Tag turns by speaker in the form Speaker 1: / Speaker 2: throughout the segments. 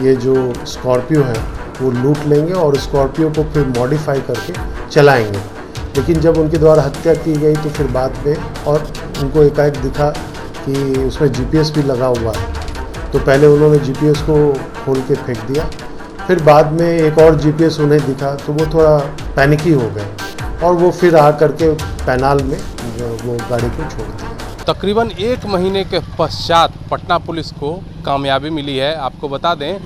Speaker 1: ये जो स्कॉर्पियो है वो लूट लेंगे और स्कॉर्पियो को फिर मॉडिफाई करके चलाएंगे। लेकिन जब उनके द्वारा हत्या की गई तो फिर बाद में और उनको एकाएक दिखा कि उसमें जीपीएस भी लगा हुआ है, तो पहले उन्होंने जीपीएस को खोल के फेंक दिया। फिर बाद में एक और जीपीएस उन्हें दिखा तो वो थोड़ा पैनिकी हो गए और वो फिर आ करके पैनाल में वो गाड़ी को छोड़ दिया।
Speaker 2: तकरीबन 1 महीने के पश्चात पटना पुलिस को कामयाबी मिली है। आपको बता दें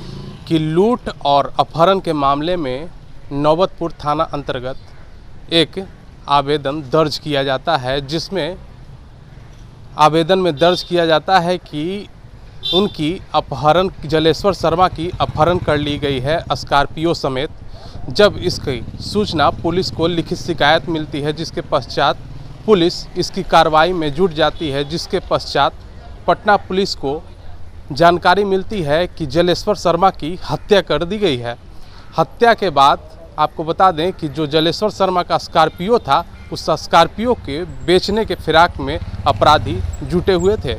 Speaker 2: कि लूट और अपहरण के मामले में नौबतपुर थाना अंतर्गत एक आवेदन दर्ज किया जाता है, जिसमें आवेदन में दर्ज किया जाता है कि उनकी अपहरण जलेश्वर शर्मा की अपहरण कर ली गई है स्कॉर्पियो समेत। जब इसकी सूचना पुलिस को लिखित शिकायत मिलती है, जिसके पश्चात पुलिस इसकी कार्रवाई में जुट जाती है, जिसके पश्चात पटना पुलिस को जानकारी मिलती है कि जलेश्वर शर्मा की हत्या कर दी गई है। हत्या के बाद आपको बता दें कि जो जलेश्वर शर्मा का स्कॉर्पियो था, उस स्कॉर्पियो के बेचने के फिराक में अपराधी जुटे हुए थे।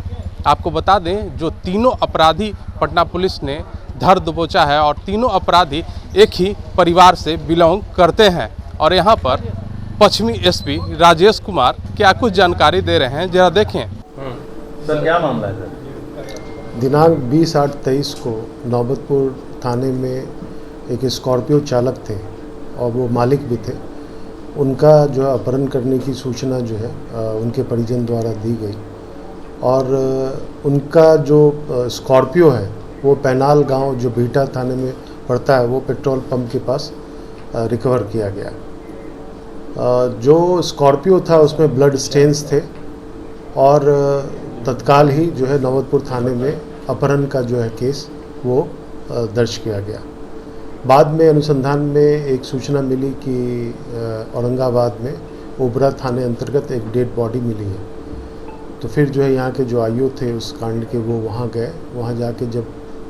Speaker 2: आपको बता दें जो तीनों अपराधी पटना पुलिस ने धर दबोचा है और तीनों अपराधी एक ही परिवार से बिलोंग करते हैं। और यहाँ पर पश्चिमी एसपी राजेश कुमार क्या कुछ जानकारी दे रहे हैं, जरा देखें।
Speaker 3: सर क्या मामला है सर?
Speaker 1: दिनांक 20/8/23 को नौबतपुर थाने में एक स्कॉर्पियो चालक थे और वो मालिक भी थे। उनका जो है अपहरण करने की सूचना जो है उनके परिजन द्वारा दी गई और उनका जो स्कॉर्पियो है वो पैनाल गांव जो बीटा थाने में पड़ता है वो पेट्रोल पंप के पास रिकवर किया गया। जो स्कॉर्पियो था उसमें ब्लड स्टेन्स थे और तत्काल ही जो है नौबतपुर थाने में अपहरण का जो है केस वो दर्ज किया गया। बाद में अनुसंधान में एक सूचना मिली कि औरंगाबाद में ओबरा थाने अंतर्गत एक डेड बॉडी मिली है। तो फिर जो है यहाँ के जो आईओ थे उस कांड के वो वहाँ गए। वहाँ जाके जब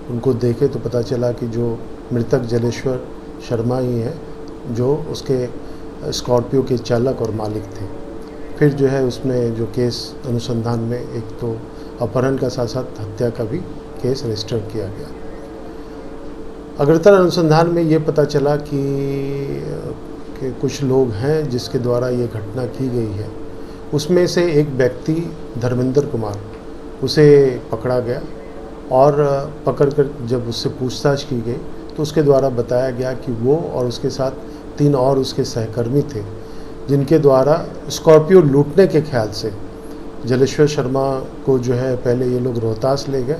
Speaker 1: उनको देखे तो पता चला कि जो मृतक जलेश्वर शर्मा ही है जो उसके स्कॉर्पियो के चालक और मालिक थे। फिर जो है उसमें जो केस अनुसंधान में एक तो अपहरण का साथ साथ हत्या का भी केस रजिस्टर किया गया। अग्रतर अनुसंधान में ये पता चला कि कुछ लोग हैं जिसके द्वारा ये घटना की गई है। उसमें से एक व्यक्ति धर्मेंद्र कुमार, उसे पकड़ा गया और पकड़कर जब उससे पूछताछ की गई तो उसके द्वारा बताया गया कि वो और उसके साथ 3 और उसके सहकर्मी थे, जिनके द्वारा स्कॉर्पियो लूटने के ख्याल से जलेश्वर शर्मा को जो है पहले ये लोग रोहतास ले गए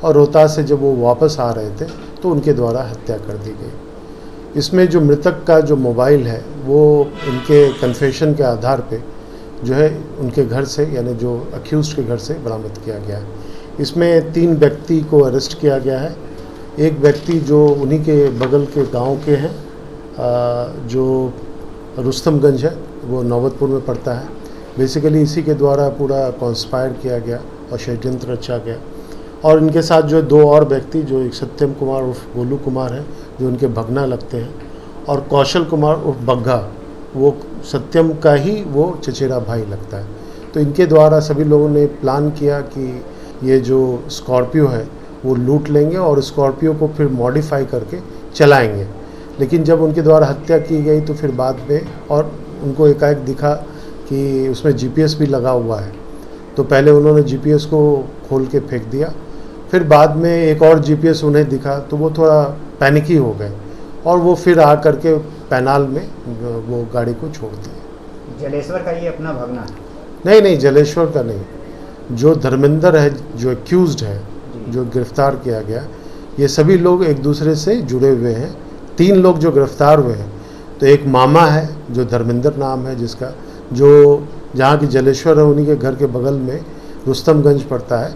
Speaker 1: और रोहतास से जब वो वापस आ रहे थे तो उनके द्वारा हत्या कर दी गई। इसमें जो मृतक का जो मोबाइल है वो उनके कन्फेशन के आधार पे जो है उनके घर से यानी जो अक्यूज्ड के घर से बरामद किया गया है। इसमें 3 व्यक्ति को अरेस्ट किया गया है। एक व्यक्ति जो उन्हीं के बगल के गांव के हैं, जो रुस्तमगंज है, वो नौबतपुर में पड़ता है। बेसिकली इसी के द्वारा पूरा कॉन्स्पायर किया गया और षड्यंत्र रचा गया। और इनके साथ जो 2 और व्यक्ति, जो एक सत्यम कुमार उर्फ गोलू कुमार है जो उनके भगना लगते हैं, और कौशल कुमार उर्फ बग्घा, वो सत्यम का ही वो चचेरा भाई लगता है। तो इनके द्वारा सभी लोगों ने प्लान किया कि ये जो स्कॉर्पियो है वो लूट लेंगे और स्कॉर्पियो को फिर मॉडिफाई करके चलाएंगे। लेकिन जब उनके द्वारा हत्या की गई तो फिर बाद में और उनको एकाएक दिखा कि उसमें जीपीएस भी लगा हुआ है, तो पहले उन्होंने जीपीएस को खोल के फेंक दिया। फिर बाद में एक और जीपीएस उन्हें दिखा तो वो थोड़ा पैनिकी हो गए और वो फिर आ करके पैनाल में वो गाड़ी को छोड़ दिया।
Speaker 3: जलेश्वर का ये अपना भगना है?
Speaker 1: नहीं, जलेश्वर का नहीं। जो धर्मेंद्र है, जो एक्यूज्ड है, जो गिरफ्तार किया गया, ये सभी लोग एक दूसरे से जुड़े हुए हैं। 3 लोग जो गिरफ्तार हुए हैं, तो एक मामा है जो धर्मेंद्र नाम है जिसका, जो जहाँ की जलेश्वर है उन्हीं के घर के बगल में रुस्तमगंज पड़ता है,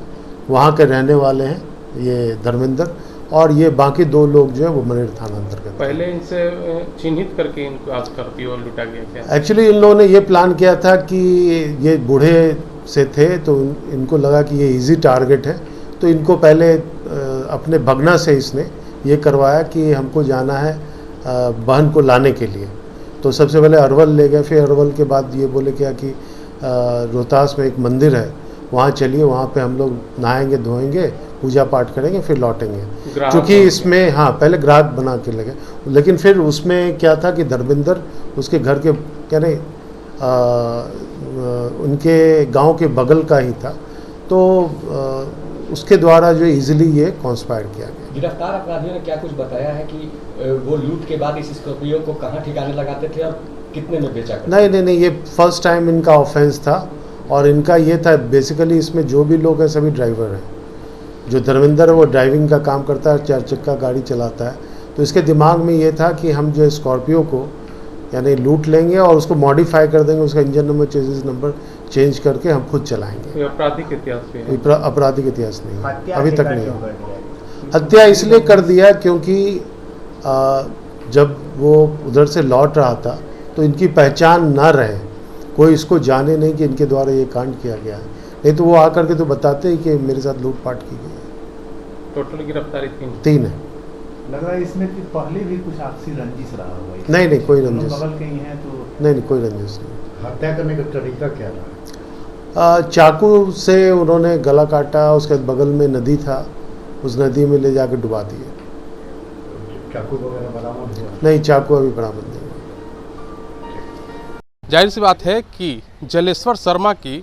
Speaker 1: वहाँ के रहने वाले हैं ये धर्मेंद्र। और ये बाकी 2 लोग जो है वो मनेर थाना अंतर्गत।
Speaker 2: पहले इनसे चिन्हित करके इनको स्कॉर्पियो लूटा गया क्या?
Speaker 1: एक्चुअली इन लोगों ने ये प्लान किया था कि ये बूढ़े से थे तो इनको लगा कि ये इजी टारगेट है, तो इनको पहले अपने भगना से इसने ये करवाया कि हमको जाना है बहन को लाने के लिए। तो सबसे पहले अरवल ले गए, फिर अरवल के बाद ये बोले क्या कि रोहतास में एक मंदिर है, वहाँ चलिए, वहाँ पे हम लोग नहाएंगे धोएंगे, पूजा पाठ करेंगे फिर लौटेंगे।
Speaker 2: ग्राहक
Speaker 1: क्योंकि
Speaker 2: बन गए।
Speaker 1: इसमें हाँ पहले ग्राहक बना के लगे, लेकिन फिर उसमें क्या था कि धर्मेंद्र उसके घर के क्या नहीं उनके गांव के बगल का ही था, तो उसके द्वारा जो इजीली ये कॉन्स्पायर किया गया।
Speaker 4: गिरफ्तार अपराधियों ने क्या कुछ बताया है कि वो लूट के बाद इस स्कॉर्पियो को कहाँ ठिकाने लगाते थे और कितने में बेचा करते?
Speaker 1: नहीं, ये फर्स्ट टाइम इनका ऑफेंस था और इनका ये था बेसिकली इसमें जो भी लोग हैं सभी ड्राइवर हैं। जो धर्मेंद्र है वो ड्राइविंग का काम करता है, 4 चक्का गाड़ी चलाता है, तो इसके दिमाग में ये था कि हम जो स्कॉर्पियो को यानी लूट लेंगे और उसको मॉडिफाई कर देंगे, उसका engine number chassis number change करके हम खुद चलाएंगे।
Speaker 2: आपराधिक इतिहास भी है।
Speaker 1: आपराधिक इतिहास नहीं है, अभी तक नहीं है। हत्या इसलिए कर दिया क्योंकि जब वो उधर से लौट रहा था तो इनकी पहचान ना रहे, कोई इसको जाने नहीं कि इनके द्वारा ये कांड किया गया है, नहीं तो वो आकर के तो बताते ही कि मेरे साथ लूटपाट की गई है।
Speaker 2: टोटल गिरफ्तारी
Speaker 1: 3 है।
Speaker 3: लग रहा है इसमें कि पहले भी कुछ आपसी रंजिश रहा होगा।
Speaker 1: नहीं, कोई रंजिश
Speaker 3: बगल के ही हैं तो
Speaker 1: नहीं, कोई रंजिश नहीं।
Speaker 3: हत्या करने का तरीका क्या रहा?
Speaker 1: चाकू से उन्होंने गला काटा, उसके बगल में नदी था, उस नदी में ले जाकर डुबा दिए।
Speaker 3: चाकू वगैरह बरामद हुआ?
Speaker 1: नहीं, चाकू अभी बरामद नहीं हुआ।
Speaker 2: जाहिर सी बात है कि जलेश्वर शर्मा की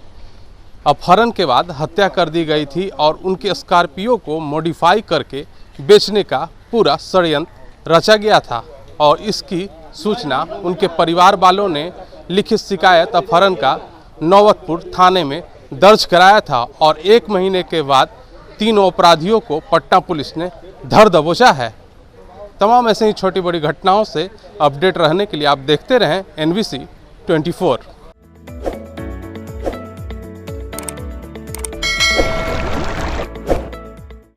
Speaker 2: अपहरण के बाद हत्या कर दी गई थी और उनके स्कॉर्पियो को मॉडिफाई करके बेचने का पूरा षड्यंत्र रचा गया था और इसकी सूचना उनके परिवार वालों ने लिखित शिकायत अपहरण का नौबतपुर थाने में दर्ज कराया था और 1 महीने के बाद 3 अपराधियों को पटना पुलिस ने धर दबोचा है। तमाम ऐसे ही छोटी बड़ी घटनाओं से अपडेट रहने के लिए आप देखते रहें NBC 24।